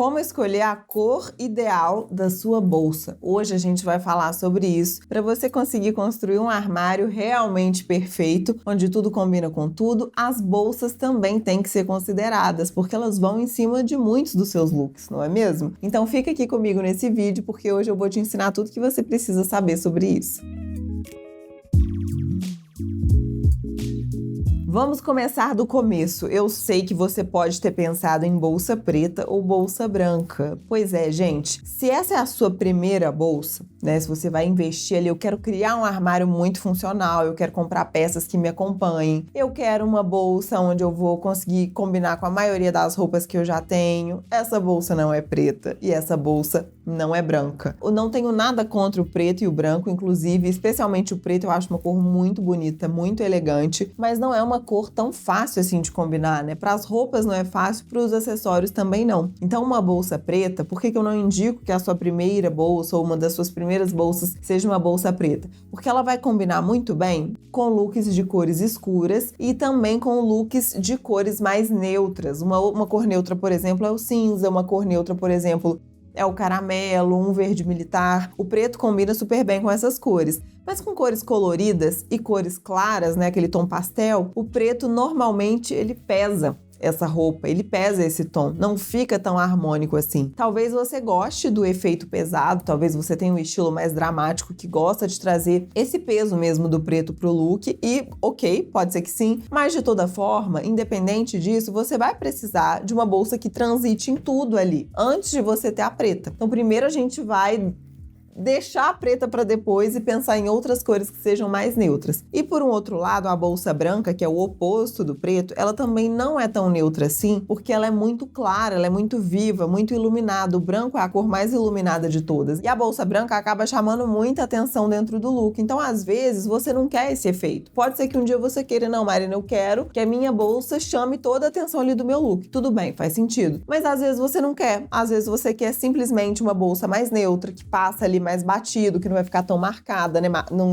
Como escolher a cor ideal da sua bolsa. Hoje a gente vai falar sobre isso para você conseguir construir um armário realmente perfeito, onde tudo combina com tudo. As bolsas também têm que ser consideradas, porque elas vão em cima de muitos dos seus looks, não é mesmo? Então fica aqui comigo nesse vídeo, porque hoje eu vou te ensinar tudo que você precisa saber sobre isso. Vamos começar do começo. Eu sei que você pode ter pensado em bolsa preta ou bolsa branca. Pois é, gente, se essa é a sua primeira bolsa, né? Se você vai investir ali, eu quero criar um armário muito funcional, eu quero comprar peças que me acompanhem, eu quero uma bolsa onde eu vou conseguir combinar com a maioria das roupas que eu já tenho. Essa bolsa não é preta e essa bolsa não é branca. Eu não tenho nada contra o preto e o branco, inclusive, especialmente o preto, eu acho uma cor muito bonita, muito elegante, mas não é uma cor tão fácil assim de combinar, né? Para as roupas não é fácil, para os acessórios também não. Então, uma bolsa preta, por que eu não indico que a sua primeira bolsa ou uma das suas primeiras bolsas seja uma bolsa preta? Porque ela vai combinar muito bem com looks de cores escuras e também com looks de cores mais neutras. Uma cor neutra, por exemplo, é o cinza, uma cor neutra, por exemplo, é o caramelo, um verde militar. O preto combina super bem com essas cores. Mas com cores coloridas e cores claras, né, aquele tom pastel, o preto normalmente ele pesa essa roupa, ele pesa esse tom, não fica tão harmônico assim. Talvez você goste do efeito pesado, talvez você tenha um estilo mais dramático que gosta de trazer esse peso mesmo do preto pro look e, ok, pode ser que sim, mas de toda forma, independente disso, você vai precisar de uma bolsa que transite em tudo ali, antes de você ter a preta. Então primeiro a gente vai deixar a preta para depois e pensar em outras cores que sejam mais neutras. E por um outro lado, a bolsa branca, que é o oposto do preto, ela também não é tão neutra assim, porque ela é muito clara, ela é muito viva, muito iluminada. O branco é a cor mais iluminada de todas. E a bolsa branca acaba chamando muita atenção dentro do look. Então, às vezes, você não quer esse efeito. Pode ser que um dia você queira, não, Marina, eu quero que a minha bolsa chame toda a atenção ali do meu look. Tudo bem, faz sentido. Mas às vezes você não quer. Às vezes você quer simplesmente uma bolsa mais neutra, que passa ali mais batido, que não vai ficar tão marcada, né?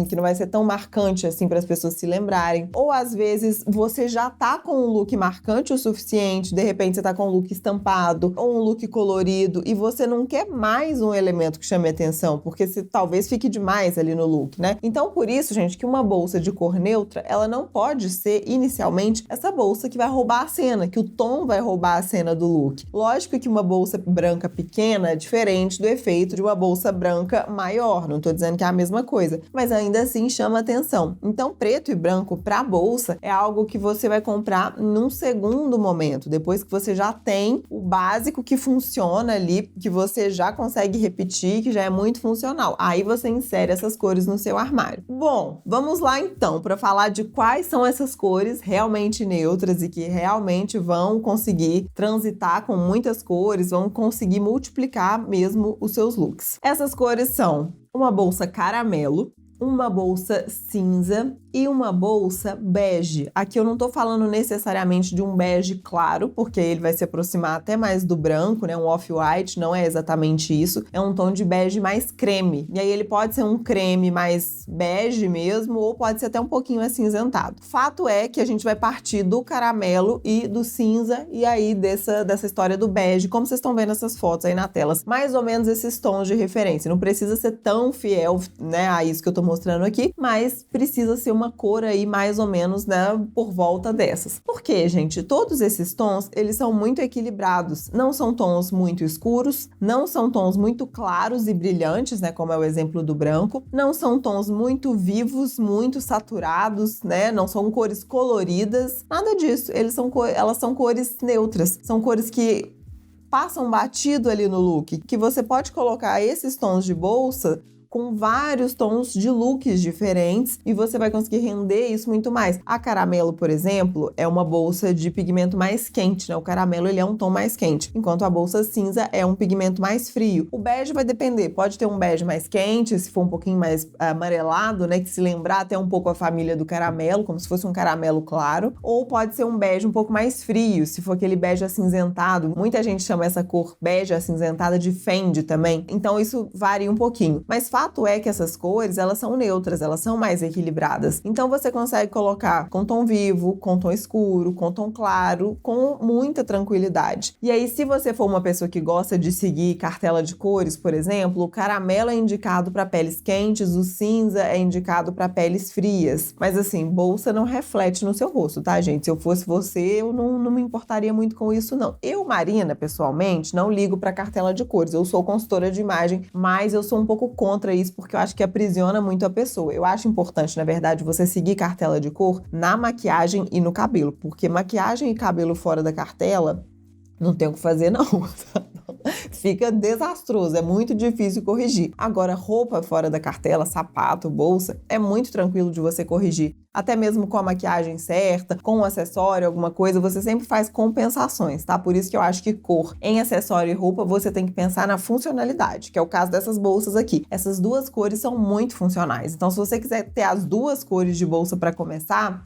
Que não vai ser tão marcante assim para as pessoas se lembrarem. Ou às vezes você já tá com um look marcante o suficiente, de repente você tá com um look estampado ou um look colorido e você não quer mais um elemento que chame atenção, porque talvez fique demais ali no look, né? Então por isso, gente, que uma bolsa de cor neutra, ela não pode ser inicialmente essa bolsa que vai roubar a cena, que o tom vai roubar a cena do look. Lógico que uma bolsa branca pequena é diferente do efeito de uma bolsa branca maior, não tô dizendo que é a mesma coisa, mas ainda assim chama atenção. Então, preto e branco para bolsa é algo que você vai comprar num segundo momento, depois que você já tem o básico que funciona ali, que você já consegue repetir, que já é muito funcional. Aí você insere essas cores no seu armário. Bom, vamos lá então para falar de quais são essas cores realmente neutras e que realmente vão conseguir transitar com muitas cores, vão conseguir multiplicar mesmo os seus looks. Essas cores são uma bolsa caramelo, uma bolsa cinza e uma bolsa bege. Aqui eu não tô falando necessariamente de um bege claro, porque ele vai se aproximar até mais do branco, né? Um off-white, não é exatamente isso. É um tom de bege mais creme. E aí ele pode ser um creme mais bege mesmo, ou pode ser até um pouquinho acinzentado. Fato é que a gente vai partir do caramelo e do cinza, e aí dessa história do bege, como vocês estão vendo essas fotos aí na tela. Mais ou menos esses tons de referência. Não precisa ser tão fiel, né, a isso que eu tô mostrando aqui, mas precisa ser uma cor aí mais ou menos, né, por volta dessas. Por quê, gente? Todos esses tons, eles são muito equilibrados. Não são tons muito escuros, não são tons muito claros e brilhantes, né, como é o exemplo do branco. Não são tons muito vivos, muito saturados, né? Não são cores coloridas, nada disso. Elas são cores neutras. São cores que passam batido ali no look, que você pode colocar esses tons de bolsa com vários tons de looks diferentes e você vai conseguir render isso muito mais. A caramelo, por exemplo, é uma bolsa de pigmento mais quente, né? O caramelo, ele é um tom mais quente, enquanto a bolsa cinza é um pigmento mais frio. O bege vai depender, pode ter um bege mais quente, se for um pouquinho mais amarelado, né? Que se lembrar até um pouco a família do caramelo, como se fosse um caramelo claro, ou pode ser um bege um pouco mais frio, se for aquele bege acinzentado. Muita gente chama essa cor bege acinzentada de Fendi também, então isso varia um pouquinho. Mas fato fato é que essas cores, elas são neutras, elas são mais equilibradas. Então você consegue colocar com tom vivo, com tom escuro, com tom claro, com muita tranquilidade. E aí, se você for uma pessoa que gosta de seguir cartela de cores, por exemplo, o caramelo é indicado para peles quentes, o cinza é indicado para peles frias. Mas assim, bolsa não reflete no seu rosto, tá, gente? Se eu fosse você, eu não me importaria muito com isso, não. Eu, Marina, pessoalmente, não ligo para cartela de cores. Eu sou consultora de imagem, mas eu sou um pouco contra isso, porque eu acho que aprisiona muito a pessoa. Eu acho importante, na verdade, você seguir cartela de cor na maquiagem e no cabelo, porque maquiagem e cabelo fora da cartela não tem o que fazer, não. Fica desastroso, é muito difícil corrigir. Agora, roupa fora da cartela, sapato, bolsa, é muito tranquilo de você corrigir. Até mesmo com a maquiagem certa, com um acessório, alguma coisa, você sempre faz compensações, tá? Por isso que eu acho que cor em acessório e roupa, você tem que pensar na funcionalidade, que é o caso dessas bolsas aqui. Essas duas cores são muito funcionais. Então, se você quiser ter as duas cores de bolsa para começar,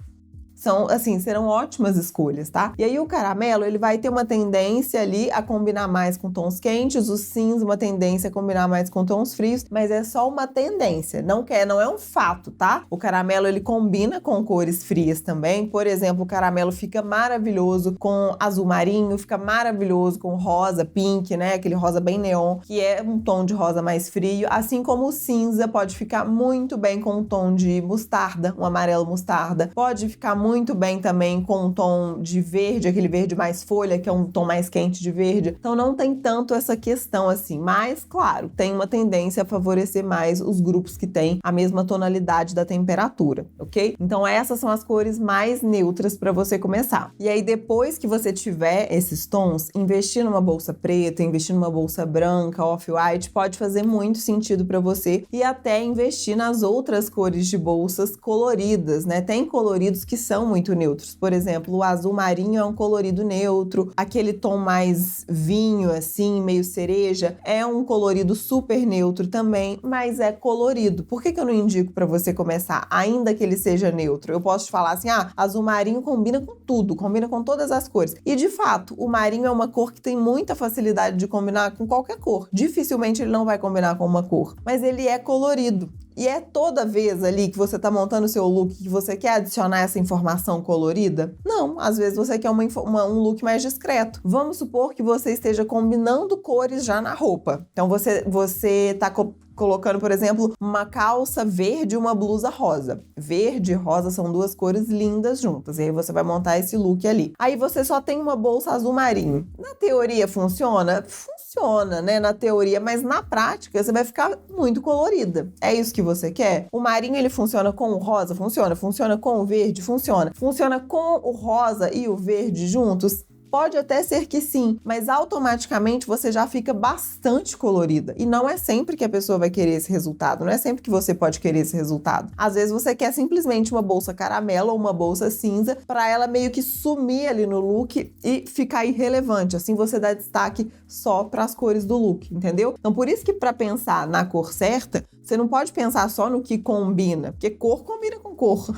serão ótimas escolhas, tá? E aí o caramelo, ele vai ter uma tendência ali a combinar mais com tons quentes, o cinza uma tendência a combinar mais com tons frios, mas é só uma tendência, não é um fato, tá? O caramelo, ele combina com cores frias também, por exemplo, o caramelo fica maravilhoso com azul marinho, fica maravilhoso com rosa, pink, né? Aquele rosa bem neon, que é um tom de rosa mais frio, assim como o cinza pode ficar muito bem com um tom de mostarda, um amarelo mostarda, pode ficar muito bem também com um tom de verde, aquele verde mais folha, que é um tom mais quente de verde. Então não tem tanto essa questão assim, mas claro, tem uma tendência a favorecer mais os grupos que têm a mesma tonalidade da temperatura, ok? Então essas são as cores mais neutras para você começar. E aí depois que você tiver esses tons, investir numa bolsa preta, investir numa bolsa branca, off-white, pode fazer muito sentido para você e até investir nas outras cores de bolsas coloridas, né? Tem coloridos que são muito neutros. Por exemplo, o azul marinho é um colorido neutro, aquele tom mais vinho, assim, meio cereja, é um colorido super neutro também, mas é colorido. Por que eu não indico para você começar, ainda que ele seja neutro? Eu posso te falar assim, azul marinho combina com tudo, combina com todas as cores. E de fato, o marinho é uma cor que tem muita facilidade de combinar com qualquer cor. Dificilmente ele não vai combinar com uma cor, mas ele é colorido. E é toda vez ali que você tá montando o seu look que você quer adicionar essa informação colorida? Não, às vezes você quer um look mais discreto. Vamos supor que você esteja combinando cores já na roupa. Então você tá colocando, por exemplo, uma calça verde e uma blusa rosa. Verde e rosa são duas cores lindas juntas. E aí você vai montar esse look ali. Aí você só tem uma bolsa azul marinho. Na teoria funciona? Funciona, né? Na teoria, mas na prática você vai ficar muito colorida. É isso que você quer? O marinho, ele funciona com o rosa? Funciona. Funciona com o verde? Funciona. Funciona com o rosa e o verde juntos? Pode até ser que sim, mas automaticamente você já fica bastante colorida. E não é sempre que a pessoa vai querer esse resultado, não é sempre que você pode querer esse resultado. Às vezes você quer simplesmente uma bolsa caramelo ou uma bolsa cinza para ela meio que sumir ali no look e ficar irrelevante. Assim você dá destaque só para as cores do look, entendeu? Então por isso que para pensar na cor certa, você não pode pensar só no que combina, porque cor combina com cor.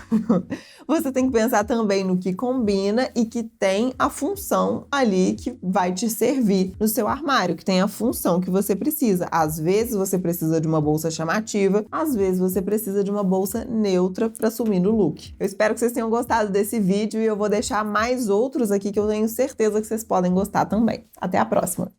Você tem que pensar também no que combina e que tem a função ali que vai te servir no seu armário, que tem a função que você precisa. Às vezes você precisa de uma bolsa chamativa, às vezes você precisa de uma bolsa neutra para sumir no look. Eu espero que vocês tenham gostado desse vídeo e eu vou deixar mais outros aqui que eu tenho certeza que vocês podem gostar também. Até a próxima!